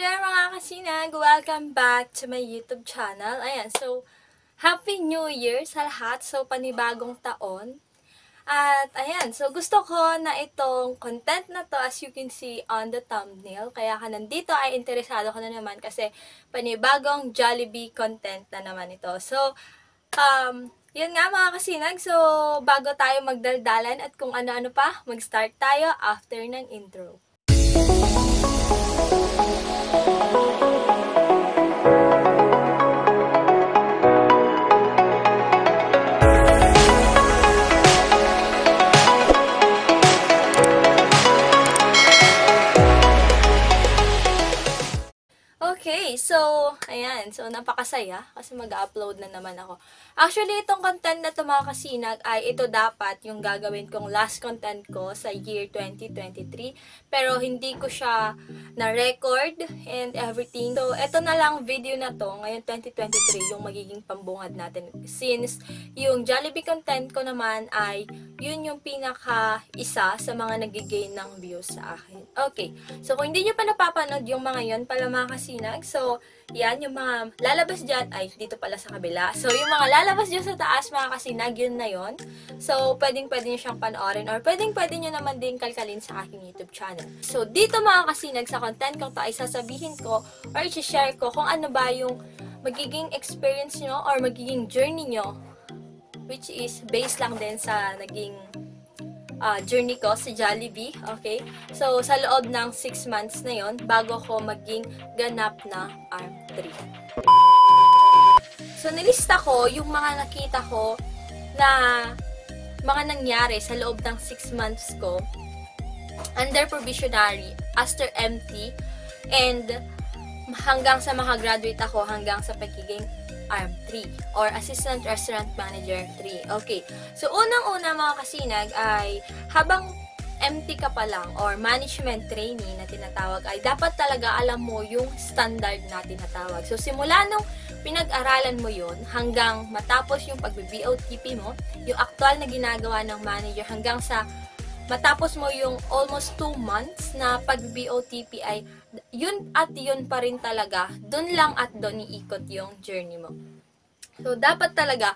there mga kasinag! Welcome back to my YouTube channel. Ayan, so, Happy New Year sa lahat. So, panibagong taon. At, ayan, so gusto ko na itong content na to as you can see on the thumbnail. Kaya ka nandito ay interesado ka na naman kasi panibagong Jollibee content na naman ito. So, yun nga mga kasinag. So, bago tayo magdaldalan at kung ano-ano pa, mag-start tayo after ng intro. Okay, so, ayan. So, napakasaya kasi mag-upload na naman ako. Actually, itong content na ito mga kasinag ay ito dapat yung gagawin kong last content ko sa year 2023. Pero hindi ko siya na-record and everything. So, ito na lang video na to ngayon 2023 yung magiging pambungad natin. Since yung Jollibee content ko naman ay yun yung pinaka-isa sa mga nagigain ng views sa akin. Okay, so kung hindi nyo pa napapanood yung mga yun pala mga kasinag, so yan yung mga lalabas dyan, ay dito pala sa kabila. So yung mga lalabas dyan sa taas mga kasinag, yun na yun. So pwedeng nyo siyang panoorin or pwedeng nyo naman din kalkalin sa aking YouTube channel. So dito mga kasinag, sa content ko to ay sasabihin ko or i-share ko kung ano ba yung magiging experience nyo or magiging journey nyo, which is based lang din sa naging journey ko sa Jollibee, okay? So, sa loob ng 6 months na yon bago ko maging ganap na ARM3. So, nilista ko yung mga nakita ko na mga nangyari sa loob ng 6 months ko under probationary, after MT, and hanggang sa makagraduate ako, hanggang sa pagiging ARM3 or Assistant Restaurant Manager 3. Okay. So, unang-una mga kasinag ay habang MT ka pa lang or management trainee na tinatawag ay dapat talaga alam mo yung standard na tinatawag. So, simula nung pinag-aralan mo yun hanggang matapos yung pag-BOTP mo, yung actual na ginagawa ng manager hanggang sa matapos mo yung almost 2 months na pag-BOTP ay yun at yun pa rin talaga, dun lang at dun iikot yung journey mo. So, dapat talaga,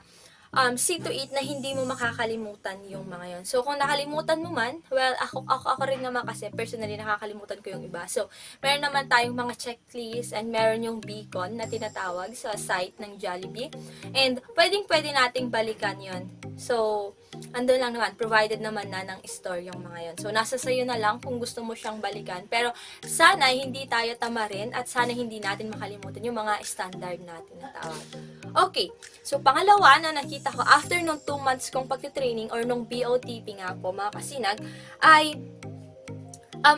see to it na hindi mo makakalimutan yung mga yun. So, kung nakalimutan mo man, well, ako rin naman kasi, personally, nakakalimutan ko yung iba. So, meron naman tayong mga checklist and meron yung beacon na tinatawag sa site ng Jollibee. And, pwede nating balikan yun. So, andun lang naman, provided naman na ng store yung mga yun. So, nasa sayo na lang kung gusto mo siyang balikan. Pero, sana hindi tayo tamarin at sana hindi natin makalimutan yung mga standard natin na tawag. Okay, so pangalawa na nakita ko after nung 2 months kong pagtitraining or nung BOTP nga po mga kasinag, ay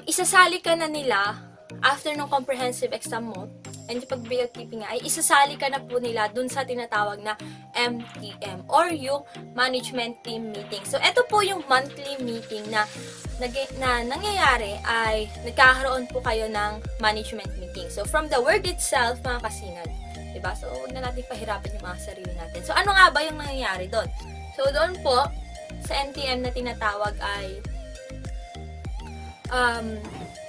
isasali ka na nila after nung comprehensive exam mo and yung pag-BOTP nga, ay isasali ka na po nila dun sa tinatawag na MTM or yung Management Team Meeting. So, ito po yung monthly meeting na nangyayari ay nagkakaroon po kayo ng management meeting. So, from the word itself, mga kasinag, diba? So, huwag na natin pahirapan yung mga sarili natin. So, ano nga ba yung nangyayari doon? So, doon po, sa MTM na tinatawag ay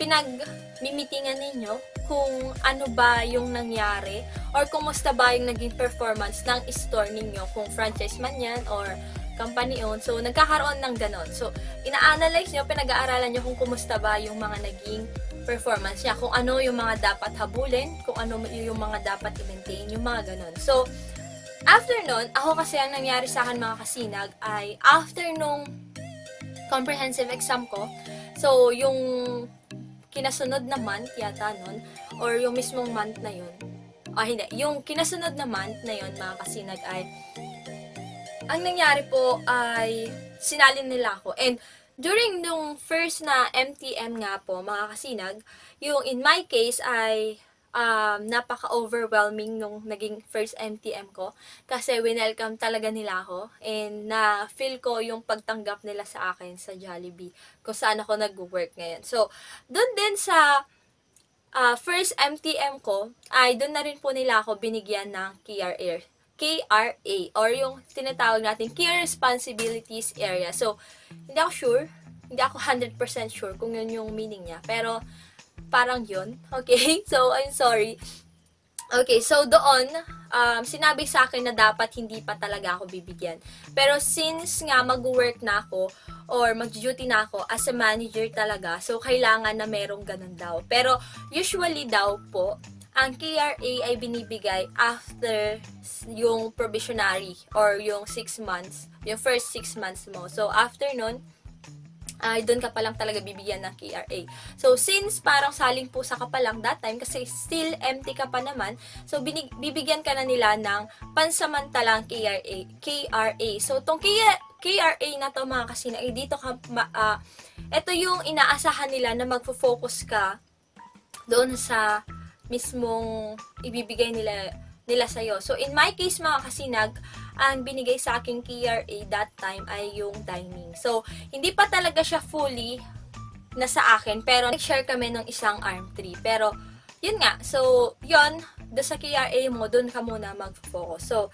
pinag-mimitingan ninyo kung ano ba yung nangyari or kumusta ba yung naging performance ng store ninyo, kung franchise man yan or company owned. So, nagkakaroon ng ganon. So, ina-analyze nyo, pinag-aaralan nyo kung kumusta ba yung mga naging performance niya, kung ano yung mga dapat habulin, kung ano yung mga dapat i-maintain, yung mga ganon. So, after nun, ako kasi ang nangyari sa akin mga kasinag ay after nung comprehensive exam ko, so, yung kinasunod na month yata nun, or yung mismong month na yun, hindi, yung kinasunod na month na yun mga kasinag ay, ang nangyari po ay sinalin nila ako. And during nung first na MTM nga po mga kasinag, yung in my case ay napaka-overwhelming nung naging first MTM ko kasi winelcome talaga nila ako and na-feel ko yung pagtanggap nila sa akin sa Jollibee kung saan ako nag-work ngayon. So, dun din sa first MTM ko ay dun na rin po nila ako binigyan ng KRA or yung tinatawag natin Key Responsibilities Area. So, hindi ako 100% sure kung yun yung meaning niya. Pero, parang yun. Okay? So, I'm sorry. Okay, so doon, sinabi sa akin na dapat hindi pa talaga ako bibigyan. Pero since nga mag-work na ako, or mag-duty na ako as a manager talaga, so kailangan na merong ganun daw. Pero usually daw po, ang KRA ay binibigay after yung probationary or yung 6 months, yung first 6 months mo. So after nun, ay doon ka pa lang talaga bibigyan ng KRA. So, since parang saling pusa ka pa lang that time, kasi still empty ka pa naman, so bibigyan ka na nila ng pansamantalang KRA. So, tong KRA na to mga kasina, dito ka, ito yung inaasahan nila na magfo-focus ka doon sa mismong ibibigay nila sa'yo. So, in my case mga kasinag, ang binigay sa aking KRA that time ay yung dining. So, hindi pa talaga siya fully na sa akin, pero nag-share kami ng isang arm tree. Pero, yun nga. So, yun, doon sa KRA mo, doon ka muna mag-focus. So,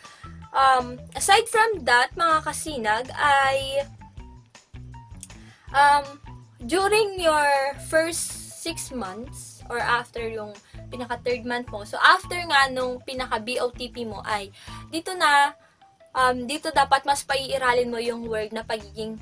aside from that, mga kasinag, ay during your first 6 months, or after yung pinaka 3rd month mo, so after nga nung pinaka BOTP mo ay, dito dapat mas paiiralin mo yung word na pagiging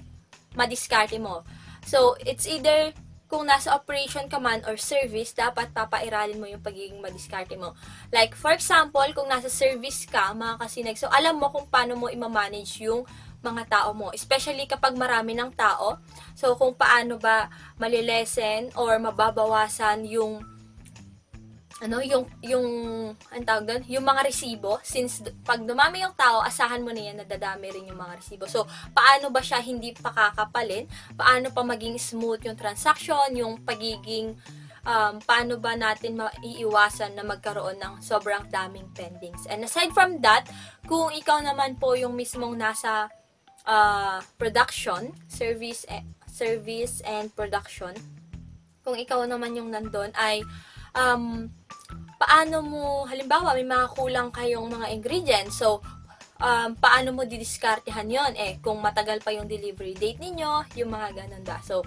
madiskarte mo. So, it's either kung nasa operation ka man or service, dapat papairalin mo yung pagiging madiskarte mo. Like, for example, kung nasa service ka, mga kasinag, so alam mo kung paano mo i-manage yung mga tao mo. Especially kapag marami ng tao. So, kung paano ba malilesen or mababawasan yung ang tawag doon, yung mga resibo, since pag dumami yung tao, asahan mo na yan na dadami rin yung mga resibo. So, paano ba siya hindi pakakapalin? Paano pa maging smooth yung transaction, yung pagiging, paano ba natin maiiwasan na magkaroon ng sobrang daming pendings. And aside from that, kung ikaw naman po yung mismong nasa production, service and production, kung ikaw naman yung nandun ay, paano mo, halimbawa, may mga kulang kayong mga ingredients. So, paano mo didiskartehan yon? Kung matagal pa yung delivery date ninyo, yung mga ganun ba. So,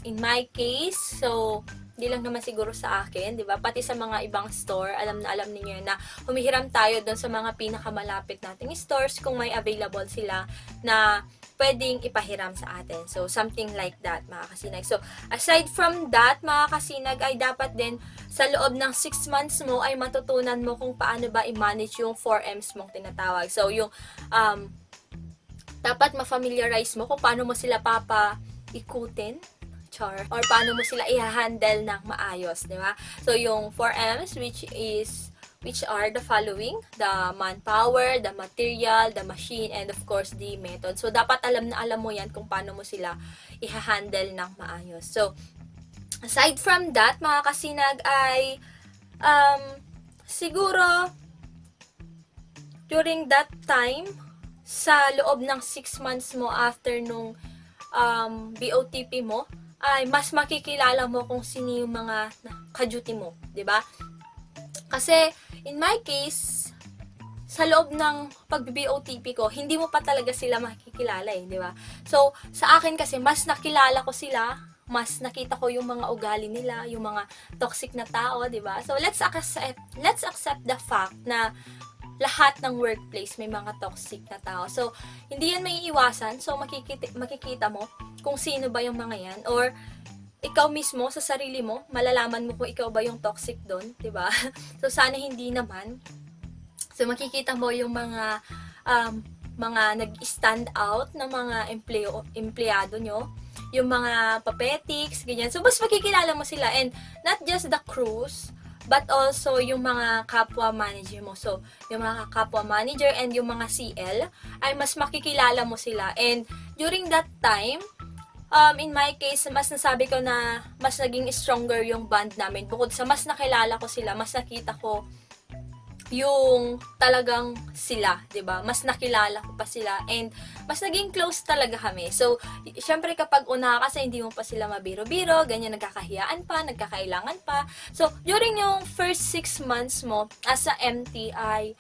in my case, so, di lang naman siguro sa akin, di ba? Pati sa mga ibang store, alam niyo na humihiram tayo doon sa mga pinakamalapit nating stores kung may available sila na pwedeng ipahiram sa atin. So, something like that, mga kasinag. So, aside from that, mga kasinag, ay dapat din sa loob ng 6 months mo ay matutunan mo kung paano ba i-manage yung 4Ms mong tinatawag. So, yung dapat ma-familiarize mo kung paano mo sila ikutin, or paano mo sila i-handle ng maayos, di ba? So, yung 4Ms, which are the following: the manpower, the material, the machine, and of course, the method. So, dapat alam mo yan kung paano mo sila i-handle ng maayos. So, aside from that, mga kasinag, ay siguro during that time, sa loob ng 6 months mo after nung BOTP mo, ay mas makikilala mo kung sino yung mga ka-duty mo, 'di ba? Kasi in my case, sa loob ng pag-BOTP ko, hindi mo pa talaga sila makikilala, di ba? So, sa akin kasi mas nakilala ko sila, mas nakita ko yung mga ugali nila, yung mga toxic na tao, di ba? So, let's accept the fact na lahat ng workplace may mga toxic na tao. So, hindi yan may iwasan. So, makikita mo kung sino ba yung mga yan. Or, ikaw mismo, sa sarili mo, malalaman mo kung ikaw ba yung toxic doon, di ba? So, sana hindi naman. So, makikita mo yung mga nag-stand out na mga empleyado nyo, yung mga papetics, ganyan. So, mas makikilala mo sila. And, not just the crews, but also yung mga kapwa manager mo. So, yung mga kapwa manager and yung mga CL ay mas makikilala mo sila. And during that time, in my case, mas nasabi ko na mas naging stronger yung bond namin. Bukod sa mas nakilala ko sila, mas nakita ko yung talagang sila, 'di ba? Mas nakilala ko pa sila and mas naging close talaga kami. So, syempre kapag una ka kasi hindi mo pa sila mabiro-biro, ganyan, nagkakahiyaan pa, nagkakailangan pa. So, during yung first 6 months mo as a MT ay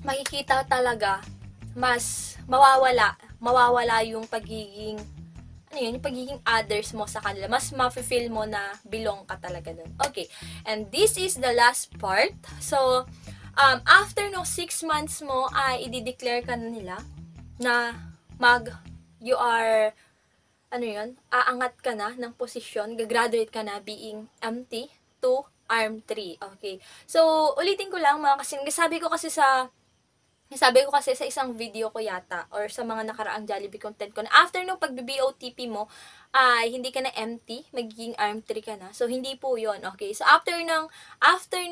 makikita talaga mas mawawala yung pagiging ano yun, yung pagiging others mo sa kanila. Mas ma-feel mo na belong ka talaga dun. Okay. And this is the last part. So, after no 6 months mo, ay i-declare ka na nila na you are, ano yun, aangat ka na ng posisyon, gagraduate ka na being MT to ARM 3. Okay. So, ulitin ko lang mga kasi, sabi ko kasi sa isang video ko yata or sa mga nakaraang Jollibee content ko na after nung pag-BOTP mo ay hindi ka na empty, magiging ARM 3 ka na. So, hindi po yun. Okay. So, after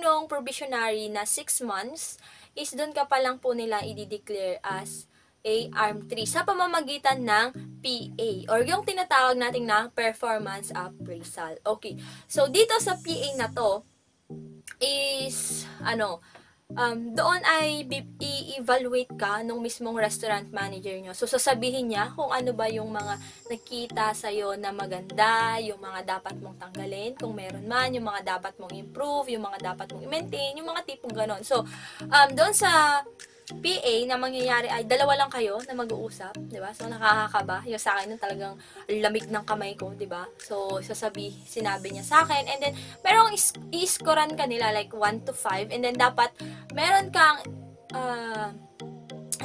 nung probationary na 6 months, is doon ka pa lang po nila i-declare as a ARM 3 sa pamamagitan ng PA or yung tinatawag nating na performance appraisal. Okay. So, dito sa PA na to is, doon ay i-evaluate ka nung mismong restaurant manager nyo. So, sasabihin niya kung ano ba yung mga nakita sa'yo na maganda, yung mga dapat mong tanggalin, kung meron man, yung mga dapat mong improve, yung mga dapat mong i-maintain, yung mga tipong ganon. So, doon sa PA na mangyayari ay dalawa lang kayo na mag-uusap, 'di ba? So nakakakaba. Yung sa akin talagang lamig ng kamay ko, 'di ba? So sinabi niya sa akin and then merong i-scorean ka nila like 1 to 5 and then dapat meron kang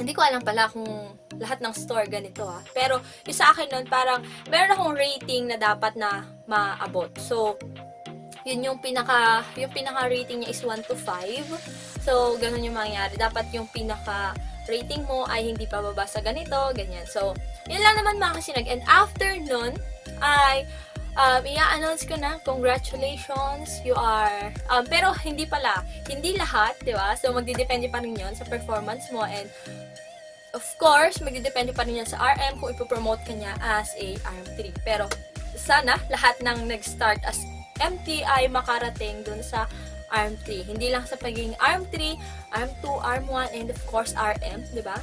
hindi ko alam pala kung lahat ng store ganito Pero yung sa akin nun parang meron akong rating na dapat na maabot. So yun yung pinaka rating niya is 1 to 5. So, ganun yung mangyayari. Dapat yung pinaka rating mo ay hindi pababa sa ganito, ganyan. So, yun lang naman mga kasinag. And after nun, ay i-announce ko na, congratulations, you are, pero hindi lahat, di ba? So, magdidepende pa rin yun sa performance mo and of course, magdidepende pa rin yan sa RM kung ipopromote ka niya as a RM3. Pero, sana lahat ng nag-start as MT ay makarating dun sa ARM3. Hindi lang sa pagiging ARM3, ARM2, ARM1, and of course RM, di ba?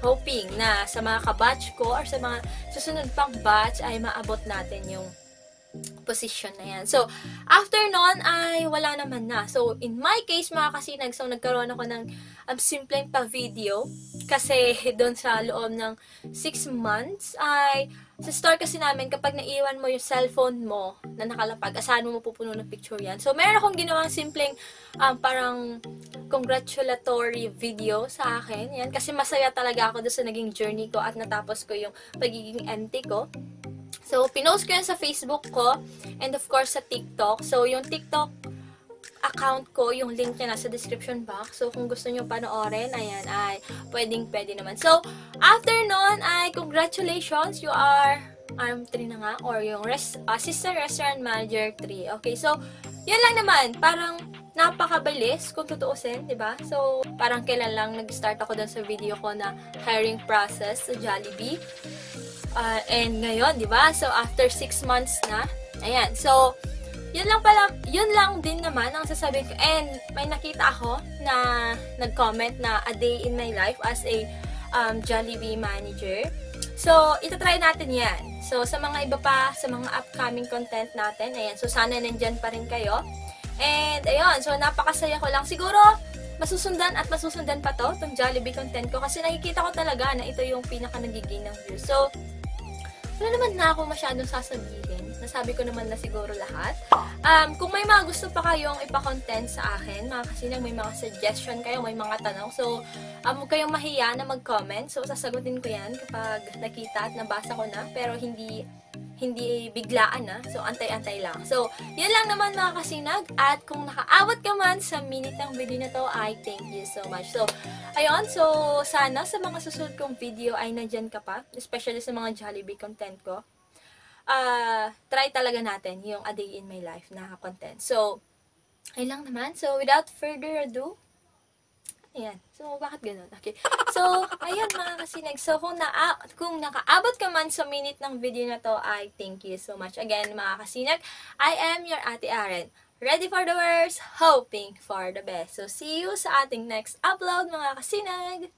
Hoping na sa mga kabatch ko or sa mga susunod pang batch ay maabot natin yung position na yan. So, after nun ay wala naman na. So, in my case, mga kasinag, so nagkaroon ako ng simpleng pa-video kasi doon sa loob ng 6 months ay sa store kasi namin kapag naiwan mo yung cellphone mo na nakalapag, asahan mo pupuno ng picture yan. So, meron akong ginawang simpleng parang congratulatory video sa akin. Yan, kasi masaya talaga ako doon sa naging journey ko at natapos ko yung pagiging MT ko. So, pinost ko yan sa Facebook ko and of course sa TikTok. So, yung TikTok account ko, yung link niya nasa description box. So, kung gusto nyo panoorin, ayan, ay pwede naman. So, after nun, ay congratulations, you are RM3 na nga, or yung Assistant Restaurant Manager 3. Okay, so, yun lang naman, parang napakabilis kung tutuusin, di ba? So, parang kailan lang nag-start ako dun sa video ko na hiring process sa Jollibee. And ngayon, di ba? So, after 6 months na, ayan. So, yun lang din naman ang sasabihin ko. And may nakita ako na nag-comment na a day in my life as a Jollibee manager. So, itatry natin yan. So, sa mga iba pa, sa mga upcoming content natin, ayan. So, sana nandyan pa rin kayo. And, ayun. So, napakasaya ko lang. Siguro, masusundan pa to, itong Jollibee content ko. Kasi nakikita ko talaga na ito yung pinaka nagiging ng views. So, wala naman na ako masyadong sasabihin. Nasabi ko naman na siguro lahat. Kung may mga gusto pa kayong ipa-content sa akin, mga kasinag, may mga suggestion kayo, may mga tanong. So, huwag kayong mahiya na mag-comment. So, sasagutin ko yan kapag nakita at nabasa ko na. Pero hindi biglaan na. So, antay-antay lang. So, yun lang naman mga kasinag. At kung nakaawat ka man sa minute ng video na to, I thank you so much. So, ayun. So, sana sa mga susunod kong video ay nandyan ka pa. Especially sa mga Jollibee content ko. Try talaga natin yung a day in my life na content. So, ayun lang naman. So, without further ado, ayan. So, bakit ganun? Okay. So, ayan mga kasinag. So, kung nakaabot ka man sa minute ng video na to, I thank you so much. Again, mga kasinag, I am your Ate Aren. Ready for the worst, hoping for the best. So, see you sa ating next upload, mga kasinag!